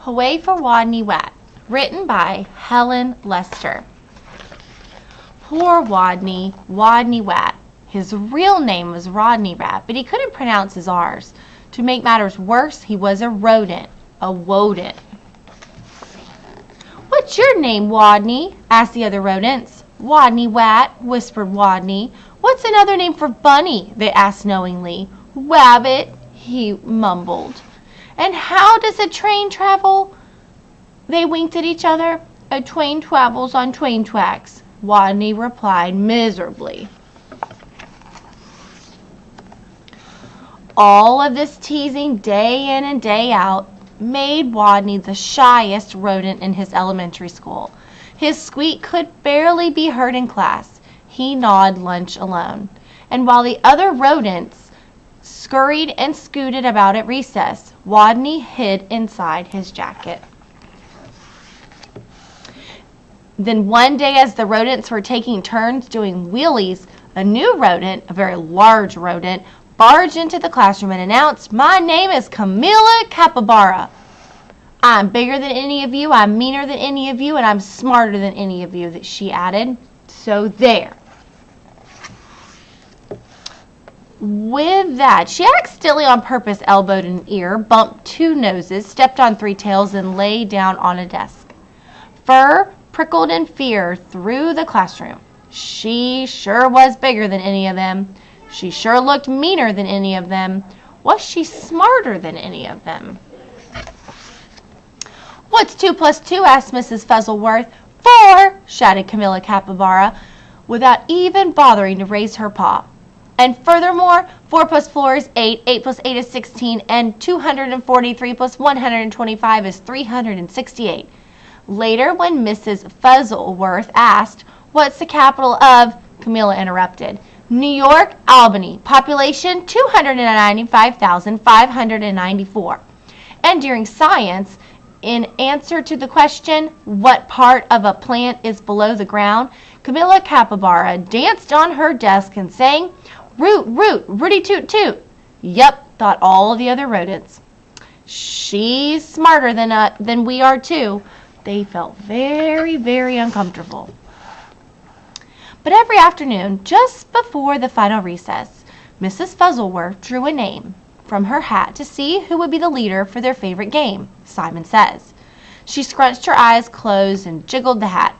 Hooway for Wodney Wat, written by Helen Lester. Poor Wodney Wat. His real name was Wodney Wat, but he couldn't pronounce his R's. To make matters worse, he was a rodent, a wodent. "What's your name, Wodney?" asked the other rodents. "Wodney Wat," whispered Wodney. "What's another name for bunny?" they asked knowingly. "Wabbit," he mumbled. "And how does a train travel?" They winked at each other. "A train travels on train tracks," Wodney replied miserably. All of this teasing day in and day out made Wodney the shyest rodent in his elementary school. His squeak could barely be heard in class. He gnawed lunch alone. And while the other rodents scurried and scooted about at recess, Wodney hid inside his jacket. Then one day, as the rodents were taking turns doing wheelies, a new rodent, a very large rodent, barged into the classroom and announced, "My name is Camilla Capybara. I'm bigger than any of you, I'm meaner than any of you, and I'm smarter than any of you," she added. "So there." With that, she accidentally on purpose elbowed an ear, bumped two noses, stepped on three tails, and lay down on a desk. Fur prickled in fear through the classroom. She sure was bigger than any of them. She sure looked meaner than any of them. Was she smarter than any of them? "What's 2 plus 2?" asked Mrs. Fuzzleworth. "4," shouted Camilla Capybara, without even bothering to raise her paw. "And furthermore, 4 plus 4 is 8, 8 plus 8 is 16, and 243 plus 125 is 368. Later, when Mrs. Fuzzleworth asked, "What's the capital of?" Camilla interrupted. "New York, Albany. Population, 295,594. And during science, in answer to the question, "What part of a plant is below the ground?" Camilla Capybara danced on her desk and sang, "Root, root, rooty toot toot." Yep, thought all the other rodents. She's smarter than we are too. They felt very, very uncomfortable. But every afternoon, just before the final recess, Mrs. Fuzzleworth drew a name from her hat to see who would be the leader for their favorite game, Simon Says. She scrunched her eyes closed and jiggled the hat.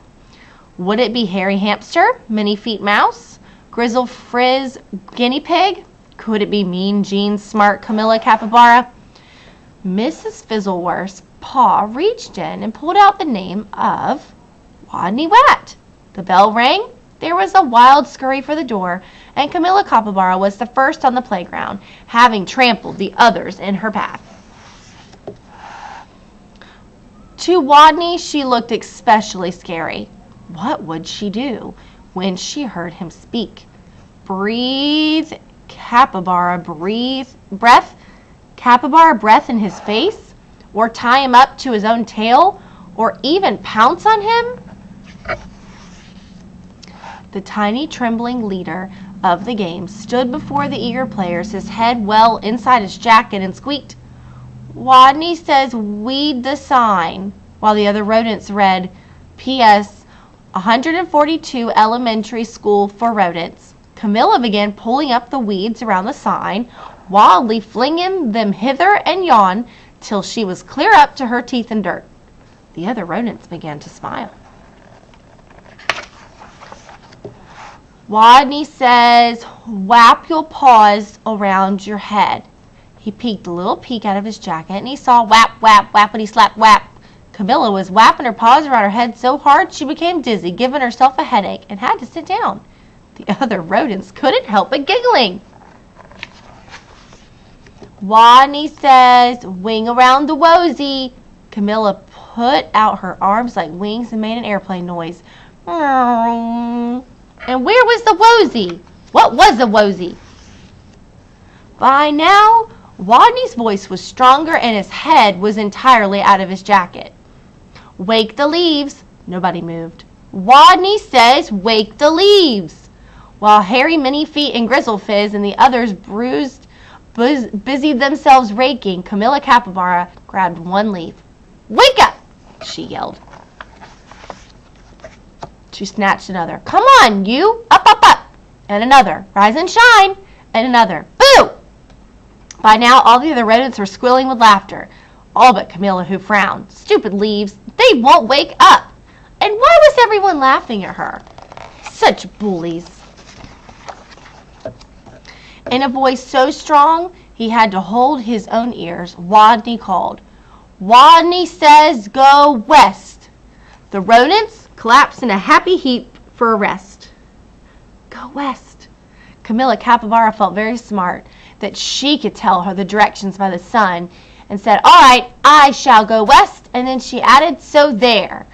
Would it be Hairy Hamster, Many Feet Mouse, Grizzle Frizz Guinea Pig? Could it be Mean Jean Smart Camilla Capybara? Mrs. Fuzzleworth's paw reached in and pulled out the name of Wodney Wat. The bell rang. There was a wild scurry for the door, and Camilla Capybara was the first on the playground, having trampled the others in her path. To Wodney, she looked especially scary. What would she do when she heard him speak? Breathe, Capybara, breathe, breath, Capybara breath in his face? Or tie him up to his own tail? Or even pounce on him? The tiny trembling leader of the game stood before the eager players, his head well inside his jacket, and squeaked, "Wodney says weed the sign," while the other rodents read, "P.S. 142 Elementary School for Rodents." Camilla began pulling up the weeds around the sign, wildly flinging them hither and yon till she was clear up to her teeth in dirt. The other rodents began to smile. Wodney says, "Whap your paws around your head." He peeked a little peek out of his jacket, and he saw whap, whap, whappity slap, whap. Camilla was whapping her paws around her head so hard she became dizzy, giving herself a headache, and had to sit down. The other rodents couldn't help but giggling. Wodney says, "Wing around the wosy." Camilla put out her arms like wings and made an airplane noise. And where was the wosy? What was a wosy? By now, Wodney's voice was stronger and his head was entirely out of his jacket. "Wake the leaves." Nobody moved. "Wodney says, wake the leaves." While Hairy Many Feet and Grizzle Fizz and the others busied themselves raking, Camilla Capybara grabbed one leaf, Wake up, she yelled. She snatched another. Come on, you! Up, up, up! And another. Rise and shine! And another. Boo! By now, all the other rodents were squealing with laughter. All but Camilla, who frowned. Stupid leaves. They won't wake up! And why was everyone laughing at her? Such bullies. In a voice so strong, he had to hold his own ears, Wodney called. Wodney says go west. The rodents collapsed in a happy heap for a rest. Go west. Camilla Capybara felt very smart that she could tell her the directions by the sun and said, all right, I shall go west. And then she added, so there.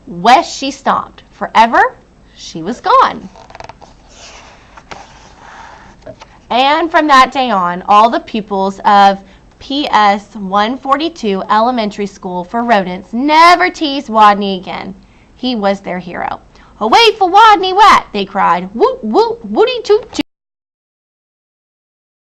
West she stomped. Forever, she was gone. And from that day on, all the pupils of PS 142 Elementary School for Rodents never teased Wodney again. He was their hero. Hooway for Wodney Wat, they cried. Woot, woot, wooty toot toot.